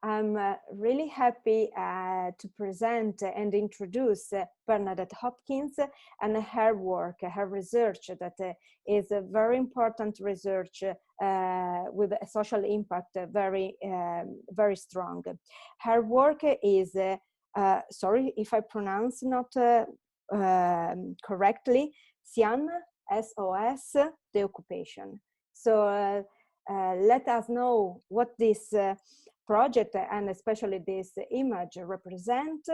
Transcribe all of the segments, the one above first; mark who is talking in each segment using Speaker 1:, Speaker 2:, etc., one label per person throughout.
Speaker 1: I'm really happy to present and introduce Bernadette Hopkins and her work, her research that is a very important research with a social impact very strong. Her work is, sorry if I pronounce not correctly, Cyan SOS, the occupation. So let us know what this project and especially this image represent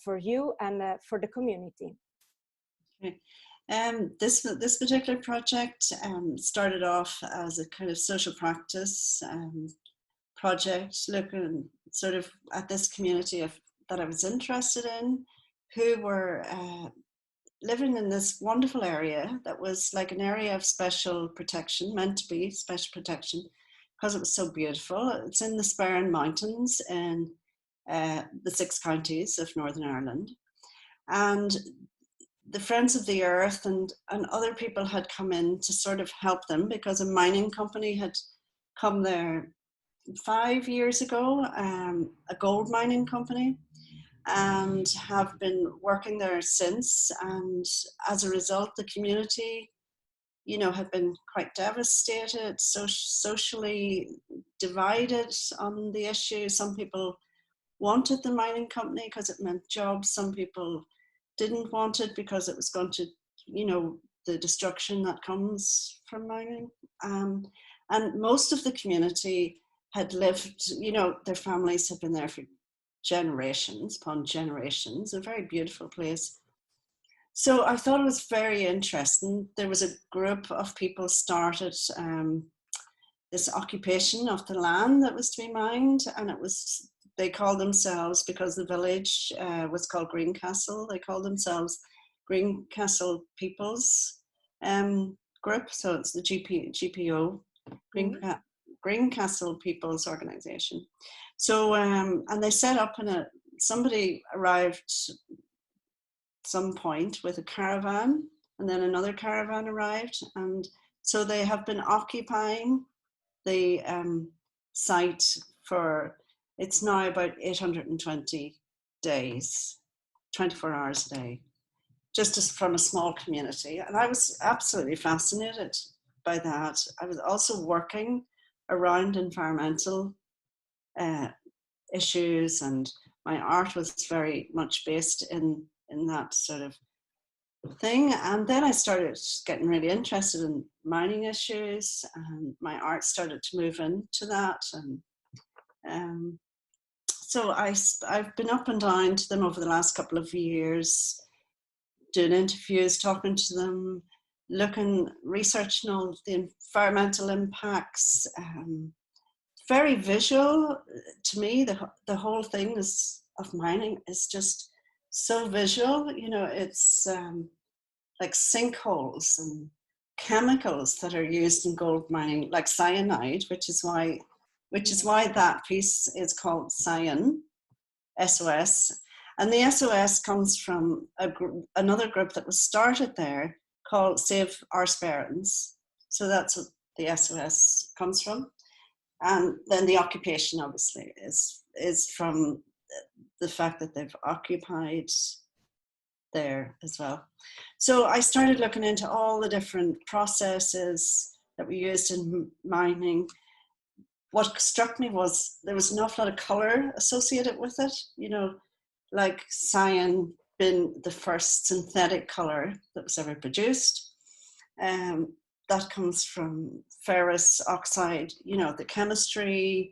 Speaker 1: for you and for the community.
Speaker 2: Okay. This particular project started off as a kind of social practice project, looking sort of at this community that I was interested in, who were living in this wonderful area that was like an area of special protection, meant to be special protection, because it was so beautiful. It's in the Sperrin Mountains in the 6 counties of Northern Ireland. And the Friends of the Earth and other people had come in to sort of help them, because a mining company had come there 5 years ago, a gold mining company, and have been working there since. And as a result, the community, you know, had been quite devastated, socially divided on the issue. Some people wanted the mining company because it meant jobs. Some people didn't want it because it was going to, you know, the destruction that comes from mining. And most of the community had lived, you know, their families had been there for generations upon generations, a very beautiful place. So I thought it was very interesting. There was a group of people started this occupation of the land that was to be mined, and it was, they called themselves, because the village was called Greencastle, they called themselves Greencastle People's Group. So it's the GPO, Greencastle People's Organization. So, and they set up somebody arrived some point with a caravan, and then another caravan arrived, and so they have been occupying the site for, it's now about 820 days, 24 hours a day, just from a small community. And I was absolutely fascinated by that. I was also working around environmental issues, and my art was very much based in that sort of thing. And then I started getting really interested in mining issues, and my art started to move into that. And so I've been up and down to them over the last couple of years, doing interviews, talking to them, researching all the environmental impacts. Very visual to me. The whole thing of mining is just so visual. You know, it's like sinkholes and chemicals that are used in gold mining, like cyanide, which is why that piece is called Cyan SOS. And the SOS comes from another group that was started there called Save Our Sperrins. So that's what the SOS comes from. And then the occupation, obviously, is from the fact that they've occupied there as well. So I started looking into all the different processes that we used in mining. What struck me was there was an awful lot of color associated with it, you know, like cyan being the first synthetic color that was ever produced. That comes from ferrous oxide, you know, the chemistry.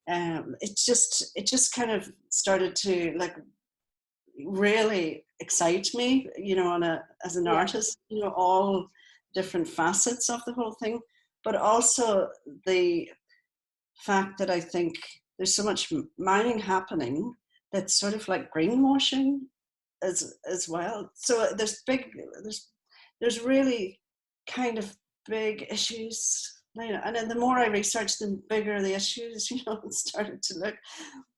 Speaker 2: It just kind of started to like really excite me, you know, as an artist, you know, all different facets of the whole thing, but also the fact that I think there's so much mining happening that's sort of like greenwashing as well. So there's really kind of big issues, you know, and then the more I researched, the bigger the issues, you know, started to look.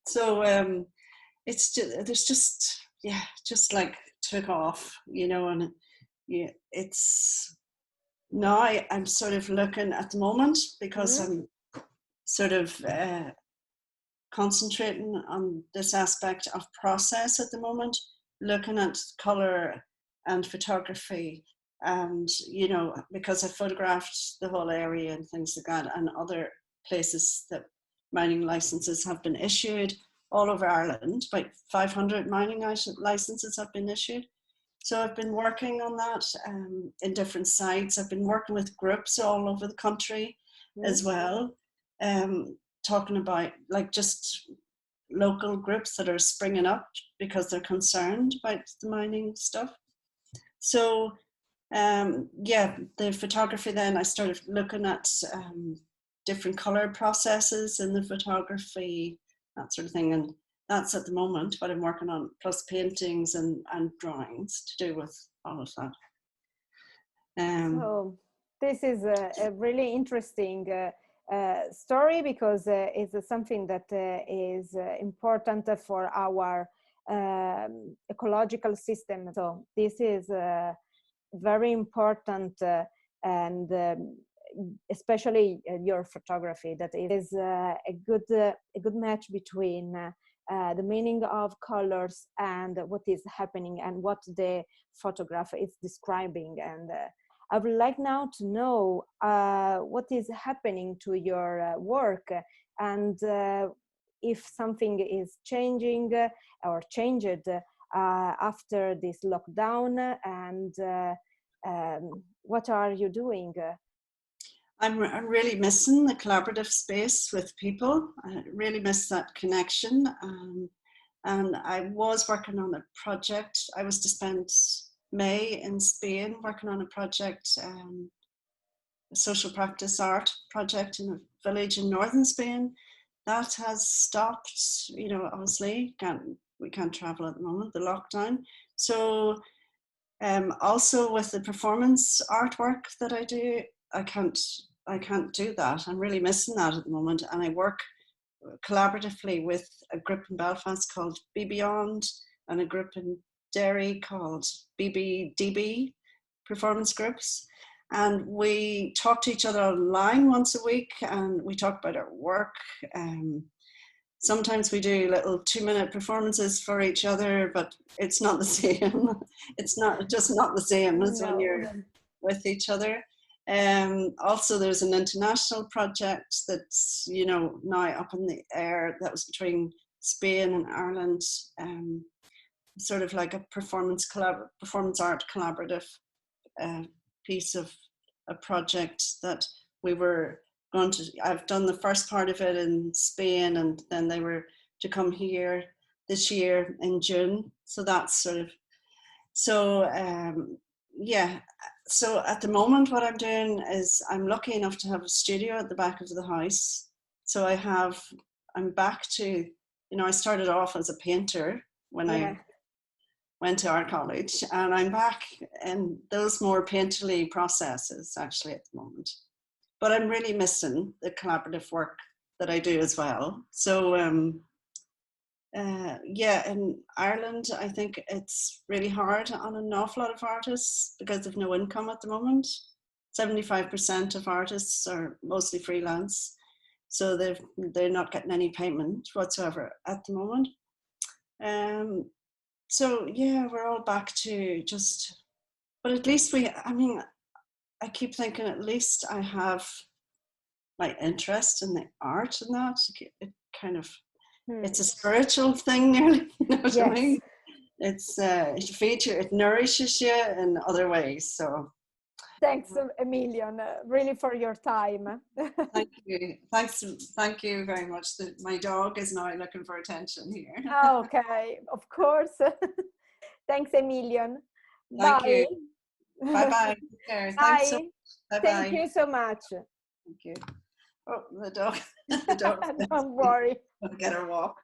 Speaker 2: So it's just like took off, you know, and yeah, it's now I'm sort of looking at the moment, because I'm sort of concentrating on this aspect of process at the moment, looking at color and photography, and because I photographed the whole area and things like that, and other places that mining licenses have been issued all over Ireland. About 500 mining licenses have been issued. So I've been working on that in different sites. I've been working with groups all over the country as well, talking about like just local groups that are springing up because they're concerned about the mining stuff. So the photography, then I started looking at different color processes in the photography, that sort of thing. And that's at the moment what I'm working on, plus paintings and drawings to do with all of that.
Speaker 1: So this is a really interesting story, because it's something that is important for our ecological system. So this is very important, and especially your photography, that is a good match between the meaning of colors and what is happening and what the photograph is describing. And I would like now to know what is happening to your work, and if something is changing or changed after this lockdown, and what are you doing?
Speaker 2: I'm really missing the collaborative space with people. I really miss that connection. And I was working on a project. I was to spend May in Spain working on a project, a social practice art project in a village in northern Spain. That has stopped, obviously we can't travel at the moment, the lockdown. So also with the performance artwork that I do, I can't do that. I'm really missing that at the moment. And I work collaboratively with a group in Belfast called Be Beyond, and a group in Derry called BBDB Performance Groups. And we talk to each other online once a week, and we talk about our work. Sometimes we do little 2-minute performances for each other, but it's not the same. It's not the same as when you're with each other. Also, there's an international project that's now up in the air, that was between Spain and Ireland, sort of like a performance art collaborative piece of a project that we were going to. I've done the first part of it in Spain, and then they were to come here this year in June. So that's sort of So at the moment, what I'm doing is I'm lucky enough to have a studio at the back of the house. So I'm back to, I started off as a painter when I went to art college, and I'm back in those more painterly processes actually at the moment. But I'm really missing the collaborative work that I do as well. So in Ireland, I think it's really hard on an awful lot of artists because they've no income at the moment. 75% of artists are mostly freelance, so they're not getting any payment whatsoever at the moment. So yeah, we're all back to just, but at least I keep thinking at least I have my interest in the art and that. It kind of, it's a spiritual thing nearly, you know what I mean? It's it nourishes you in other ways. So
Speaker 1: thanks a million, really, for your time.
Speaker 2: Thank you. Thank you very much. My dog is now looking for attention here.
Speaker 1: Okay, of course. Thanks a million.
Speaker 2: Thank
Speaker 1: Bye.
Speaker 2: you. Bye-bye. Thanks so much. Bye-bye.
Speaker 1: Thank you so much.
Speaker 2: Thank you. Oh, the dog. The dog.
Speaker 1: Don't worry.
Speaker 2: Get her walk.